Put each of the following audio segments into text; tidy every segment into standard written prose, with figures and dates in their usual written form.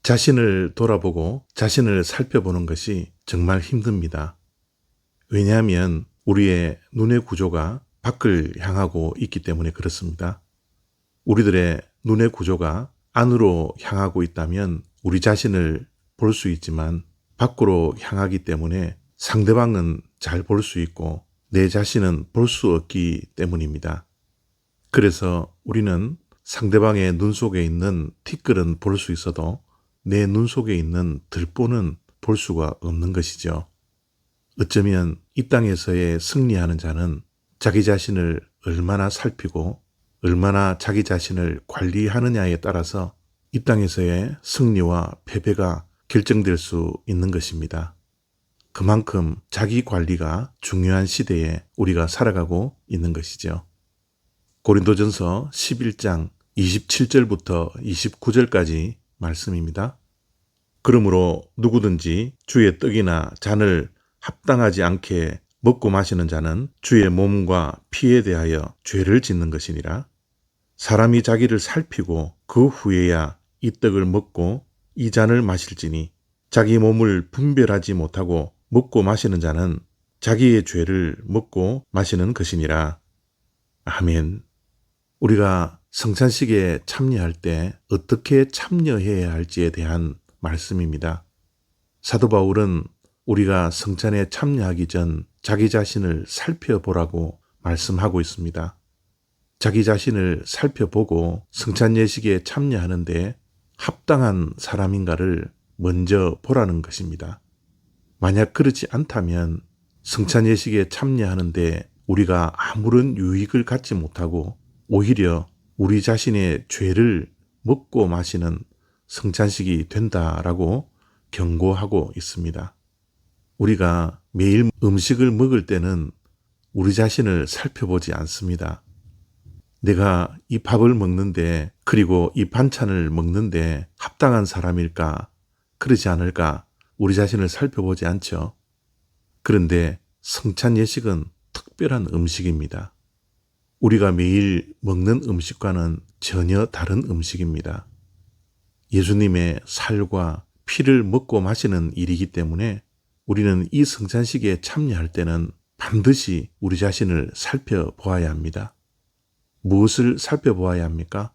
자신을 돌아보고 자신을 살펴보는 것이 정말 힘듭니다. 왜냐하면 우리의 눈의 구조가 밖을 향하고 있기 때문에 그렇습니다. 우리들의 눈의 구조가 안으로 향하고 있다면 우리 자신을 볼 수 있지만 밖으로 향하기 때문에 상대방은 잘 볼 수 있고 내 자신은 볼 수 없기 때문입니다. 그래서 우리는 상대방의 눈 속에 있는 티끌은 볼 수 있어도 내 눈 속에 있는 들보는 볼 수가 없는 것이죠. 어쩌면 이 땅에서의 승리하는 자는 자기 자신을 얼마나 살피고 얼마나 자기 자신을 관리하느냐에 따라서 이 땅에서의 승리와 패배가 결정될 수 있는 것입니다. 그만큼 자기 관리가 중요한 시대에 우리가 살아가고 있는 것이죠. 고린도전서 11장 27절부터 29절까지 말씀입니다. 그러므로 누구든지 주의 떡이나 잔을 합당하지 않게 먹고 마시는 자는 주의 몸과 피에 대하여 죄를 짓는 것이니라. 사람이 자기를 살피고 그 후에야 이 떡을 먹고 이 잔을 마실지니 자기 몸을 분별하지 못하고 먹고 마시는 자는 자기의 죄를 먹고 마시는 것이니라. 아멘. 우리가 성찬식에 참여할 때 어떻게 참여해야 할지에 대한 말씀입니다. 사도 바울은 우리가 성찬에 참여하기 전 자기 자신을 살펴보라고 말씀하고 있습니다. 자기 자신을 살펴보고 성찬 예식에 참여하는데 합당한 사람인가를 먼저 보라는 것입니다. 만약 그렇지 않다면 성찬 예식에 참여하는데 우리가 아무런 유익을 갖지 못하고 오히려 우리 자신의 죄를 먹고 마시는 성찬식이 된다라고 경고하고 있습니다. 우리가 매일 음식을 먹을 때는 우리 자신을 살펴보지 않습니다. 내가 이 밥을 먹는데 그리고 이 반찬을 먹는데 합당한 사람일까? 그러지 않을까? 우리 자신을 살펴보지 않죠. 그런데 성찬 예식은 특별한 음식입니다. 우리가 매일 먹는 음식과는 전혀 다른 음식입니다. 예수님의 살과 피를 먹고 마시는 일이기 때문에 우리는 이 성찬식에 참여할 때는 반드시 우리 자신을 살펴보아야 합니다. 무엇을 살펴보아야 합니까?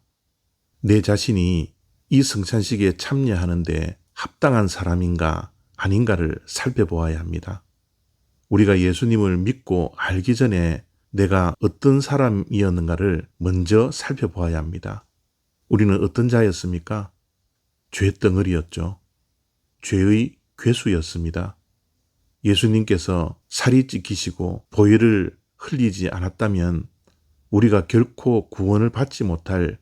내 자신이 이 성찬식에 참여하는데 합당한 사람인가 아닌가를 살펴보아야 합니다. 우리가 예수님을 믿고 알기 전에 내가 어떤 사람이었는가를 먼저 살펴보아야 합니다. 우리는 어떤 자였습니까? 죄덩어리였죠. 죄의 괴수였습니다. 예수님께서 살이 찢기시고 보혈을 흘리지 않았다면 우리가 결코 구원을 받지 못할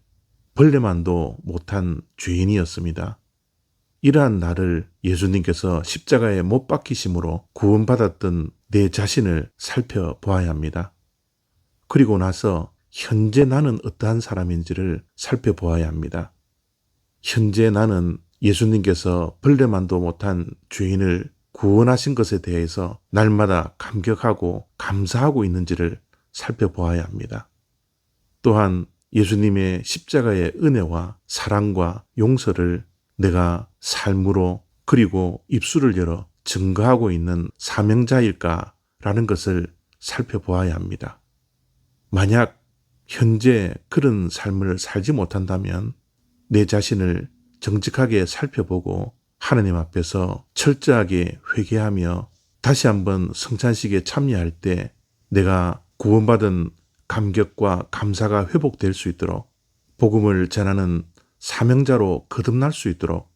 벌레만도 못한 죄인이었습니다. 이러한 나를 예수님께서 십자가에 못 박히심으로 구원받았던 내 자신을 살펴보아야 합니다. 그리고 나서 현재 나는 어떠한 사람인지를 살펴보아야 합니다. 현재 나는 예수님께서 벌레만도 못한 죄인을 구원하신 것에 대해서 날마다 감격하고 감사하고 있는지를 살펴보아야 합니다. 또한 예수님의 십자가의 은혜와 사랑과 용서를 내가 삶으로 그리고 입술을 열어 증거하고 있는 사명자일까라는 것을 살펴보아야 합니다. 만약 현재 그런 삶을 살지 못한다면 내 자신을 정직하게 살펴보고 하나님 앞에서 철저하게 회개하며 다시 한번 성찬식에 참여할 때 내가 구원받은 감격과 감사가 회복될 수 있도록 복음을 전하는 사명자로 거듭날 수 있도록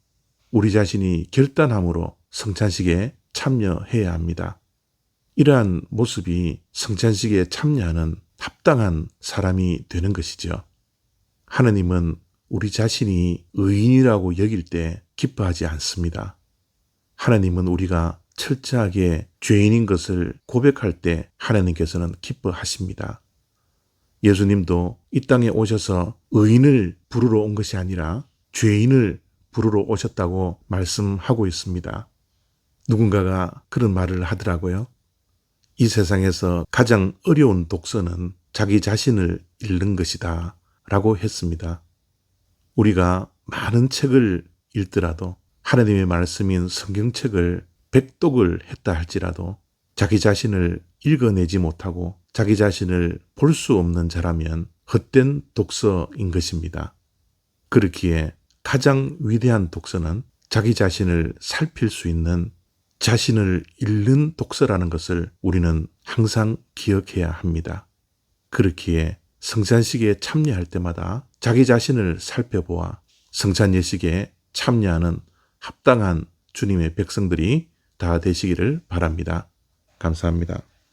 우리 자신이 결단함으로 성찬식에 참여해야 합니다. 이러한 모습이 성찬식에 참여하는 합당한 사람이 되는 것이죠. 하느님은 우리 자신이 의인이라고 여길 때 기뻐하지 않습니다. 하나님은 우리가 철저하게 죄인인 것을 고백할 때 하나님께서는 기뻐하십니다. 예수님도 이 땅에 오셔서 의인을 부르러 온 것이 아니라 죄인을 부르러 오셨다고 말씀하고 있습니다. 누군가가 그런 말을 하더라고요. 이 세상에서 가장 어려운 독서는 자기 자신을 읽는 것이다 라고 했습니다. 우리가 많은 책을 읽더라도 하나님의 말씀인 성경책을 백독을 했다 할지라도 자기 자신을 읽어내지 못하고 자기 자신을 볼 수 없는 자라면 헛된 독서인 것입니다. 그렇기에 가장 위대한 독서는 자기 자신을 살필 수 있는 자신을 읽는 독서라는 것을 우리는 항상 기억해야 합니다. 그렇기에 성찬식에 참여할 때마다 자기 자신을 살펴보아 성찬 예식에 참여하는 합당한 주님의 백성들이 다 되시기를 바랍니다. 감사합니다.